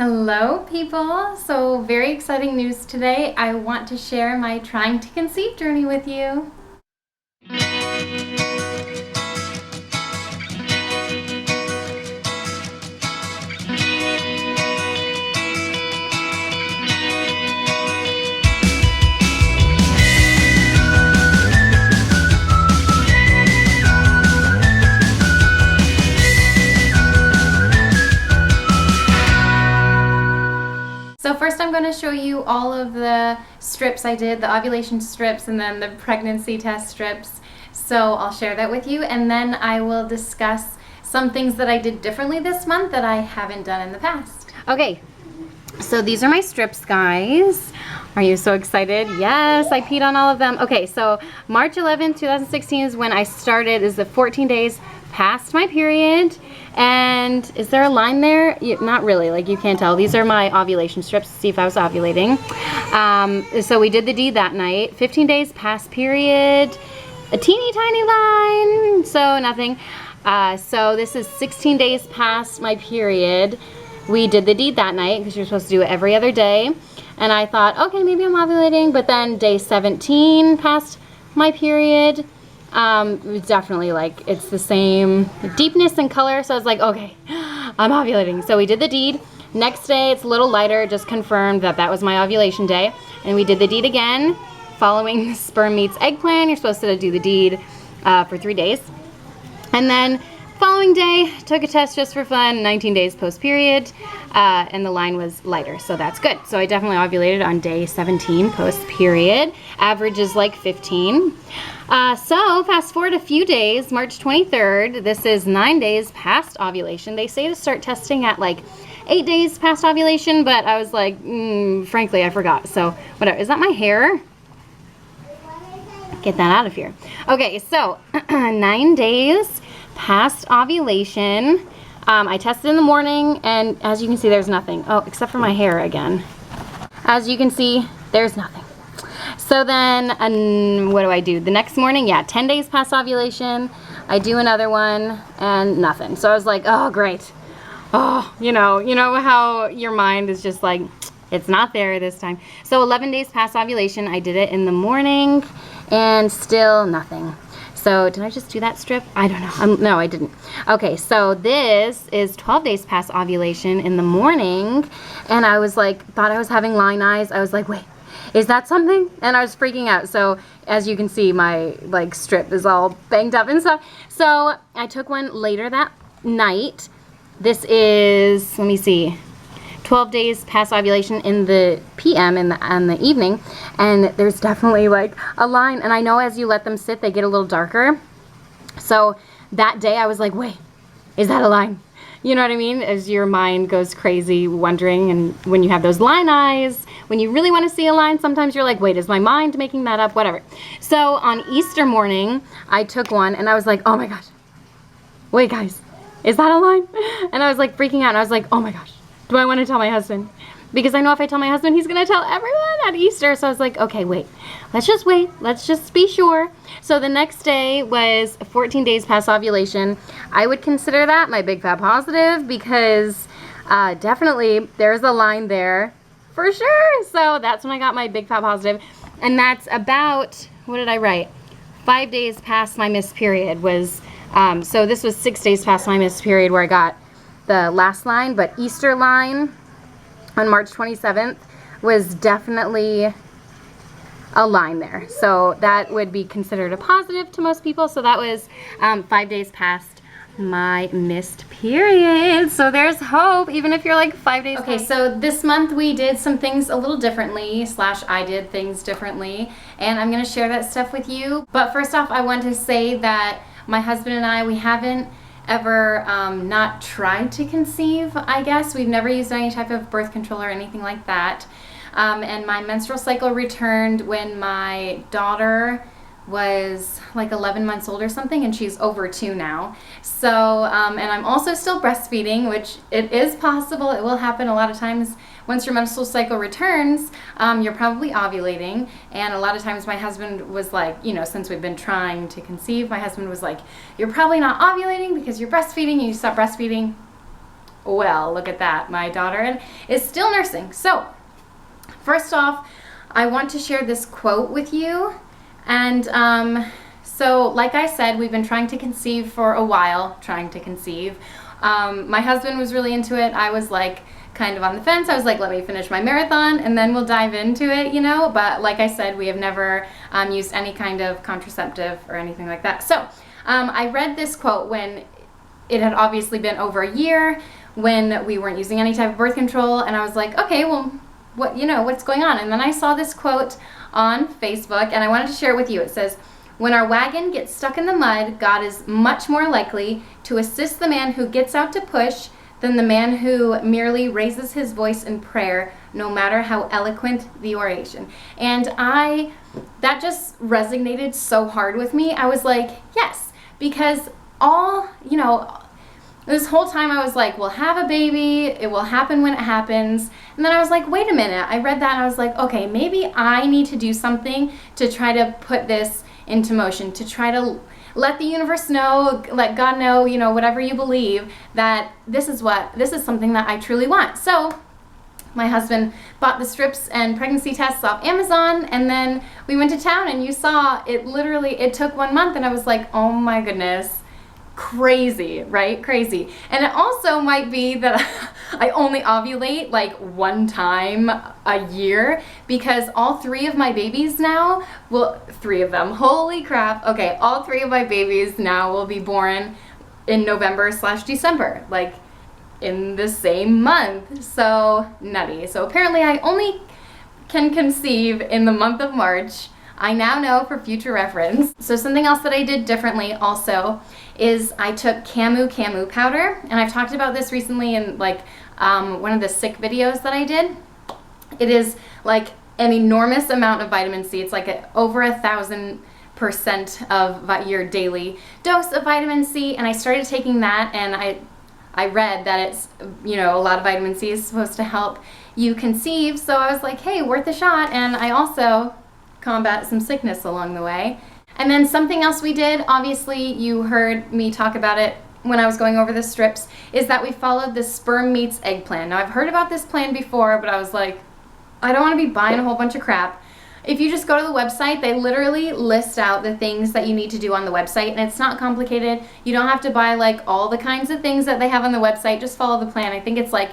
Hello people! So very exciting news today. I want to share my trying to conceive journey with you. So first I'm going to show you all of the strips I did, the ovulation strips and then the pregnancy test strips. So I'll share that with you, and then I will discuss some things that I did differently this month that I haven't done in the past. Okay, so these are my strips, guys. Are you so excited? Yes, I peed on all of them. Okay, so March 11th, 2016 is when I started, is the 14 days past my period. And is there a line there? Not really, like you can't tell. These are my ovulation strips to see if I was ovulating. So we did the deed that night. 15 days past period, a teeny tiny line, so nothing. So this is 16 days past my period. We did the deed that night because you're supposed to do it every other day. And I thought, okay, maybe I'm ovulating, but then day 17 past my period. Definitely like it's the same deepness and color, so I was like, okay, I'm ovulating. So we did the deed. Next day it's a little lighter, just confirmed that that was my ovulation day, and we did the deed again following the sperm meets egg plan. You're supposed to do the deed for 3 days, and then following day took a test just for fun, 19 days post period, and the line was lighter, so that's good. So I definitely ovulated on day 17 post period. Average is like 15. So fast forward a few days, March 23rd, this is 9 days past ovulation. They say to start testing at like 8 days past ovulation, but I was like, frankly, I forgot. So whatever. Is that my hair? Get that out of here. Okay, so 9 days past ovulation. I tested in the morning, and as you can see, there's nothing. Oh, except for my hair again. As you can see, there's nothing. So then, what do I do? The next morning, yeah, 10 days past ovulation, I do another one, and nothing. So I was like, oh, great. Oh, you know how your mind is just like, it's not there this time. So 11 days past ovulation, I did it in the morning, and still nothing. So did I just do that strip? I don't know. No, I didn't. Okay, so this is 12 days past ovulation in the morning, and I was like, thought I was having line eyes. I was like, wait, is that something? And I was freaking out. So as you can see, my like strip is all banged up and stuff. So I took one later that night. This is, let me see, 12 days past ovulation in the PM, in the evening, and there's definitely like a line, and I know as you let them sit they get a little darker. So that day I was like, wait, is that a line? You know what I mean? As your mind goes crazy wondering, and when you have those line eyes, when you really want to see a line, sometimes you're like, wait, is my mind making that up? Whatever. So on Easter morning I took one, and I was like, oh my gosh, wait guys, is that a line? And I was like freaking out, and I was like, oh my gosh, do I want to tell my husband? Because I know if I tell my husband, he's going to tell everyone at Easter. So I was like, okay, wait. Let's just wait. Let's just be sure. So the next day was 14 days past ovulation. I would consider that my big fat positive because definitely there's a line there for sure. So that's when I got my big fat positive. And that's about, what did I write? 5 days past my missed period was, so this was 6 days past my missed period where I got the last line, but Easter line on March 27th was definitely a line there. So that would be considered a positive to most people. So that was 5 days past my missed period. So there's hope, even if you're like 5 days. Okay, so this month we did some things a little differently, / I did things differently, and I'm gonna share that stuff with you. But first off, I want to say that my husband and I, we haven't ever not tried to conceive, I guess. We've never used any type of birth control or anything like that. And my menstrual cycle returned when my daughter was like 11 months old or something, and she's over 2 now. So, and I'm also still breastfeeding, which it is possible. It will happen a lot of times. Once your menstrual cycle returns, you're probably ovulating. And a lot of times my husband was like, you know, since we've been trying to conceive, my husband was like, you're probably not ovulating because you're breastfeeding and you stop breastfeeding. well, look at that. My daughter is still nursing. So, first off, I want to share this quote with you. And so, like I said, we've been trying to conceive for a while, my husband was really into it. I was like kind of on the fence. I was like, let me finish my marathon and then we'll dive into it, you know. But like I said, we have never used any kind of contraceptive or anything like that. So I read this quote when it had obviously been over a year, when we weren't using any type of birth control, and I was like, okay, well, what's going on? And then I saw this quote on Facebook, and I wanted to share it with you. It says, when our wagon gets stuck in the mud, God is much more likely to assist the man who gets out to push than the man who merely raises his voice in prayer, no matter how eloquent the oration. And that just resonated so hard with me. I was like, yes, because this whole time I was like, we'll have a baby, it will happen when it happens. And then I was like, wait a minute. I read that and I was like, okay, maybe I need to do something to try to put this into motion, to try to let the universe know, let God know, whatever you believe, that this is something that I truly want. So my husband bought the strips and pregnancy tests off Amazon, and then we went to town, and you saw it took 1 month, and I was like, oh my goodness. Crazy, right? Crazy. And it also might be that I only ovulate like one time a year, because all 3 of my babies now, 3 of them, holy crap. Okay, all 3 of my babies now will be born in November/December, like in the same month. So nutty. So apparently I only can conceive in the month of March. I now know for future reference. So something else that I did differently also is I took Camu powder, and I've talked about this recently in like one of the sick videos that I did. It is like an enormous amount of vitamin C. It's like over 1,000% of your daily dose of vitamin C, and I started taking that, and I read that it's, a lot of vitamin C is supposed to help you conceive, so I was like, hey, worth a shot, and I also combat some sickness along the way. And then something else we did, obviously you heard me talk about it when I was going over the strips, is that we followed the sperm meets egg plan. Now I've heard about this plan before, but I was like, I don't want to be buying a whole bunch of crap. If you just go to the website, they literally list out the things that you need to do on the website, and it's not complicated. You don't have to buy like all the kinds of things that they have on the website. Just follow the plan. I think it's like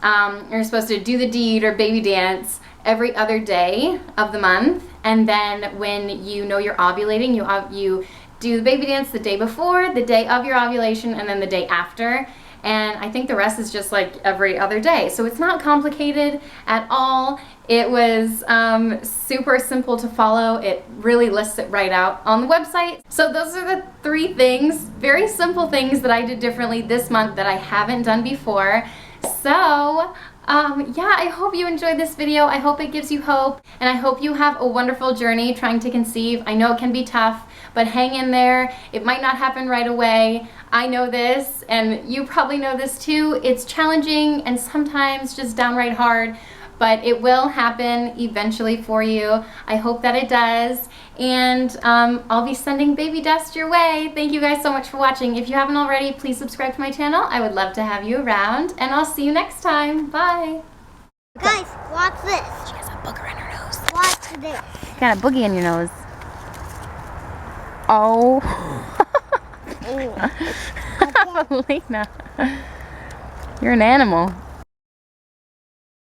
you're supposed to do the deed or baby dance every other day of the month, and then when you know you're ovulating, you do the baby dance the day before, the day of your ovulation, and then the day after. And I think the rest is just like every other day. So it's not complicated at all. It was super simple to follow. It really lists it right out on the website. So those are the 3 things, very simple things that I did differently this month that I haven't done before. So yeah, I hope you enjoyed this video. I hope it gives you hope, and I hope you have a wonderful journey trying to conceive. I know it can be tough, but hang in there. It might not happen right away. I know this, and you probably know this too. It's challenging and sometimes just downright hard, but it will happen eventually for you. I hope that it does, and I'll be sending baby dust your way. Thank you guys so much for watching. If you haven't already, please subscribe to my channel. I would love to have you around, and I'll see you next time. Bye. Guys, watch this. She has a booger in her nose. Watch this. You got a boogie in your nose. Oh. Lena, you're an animal.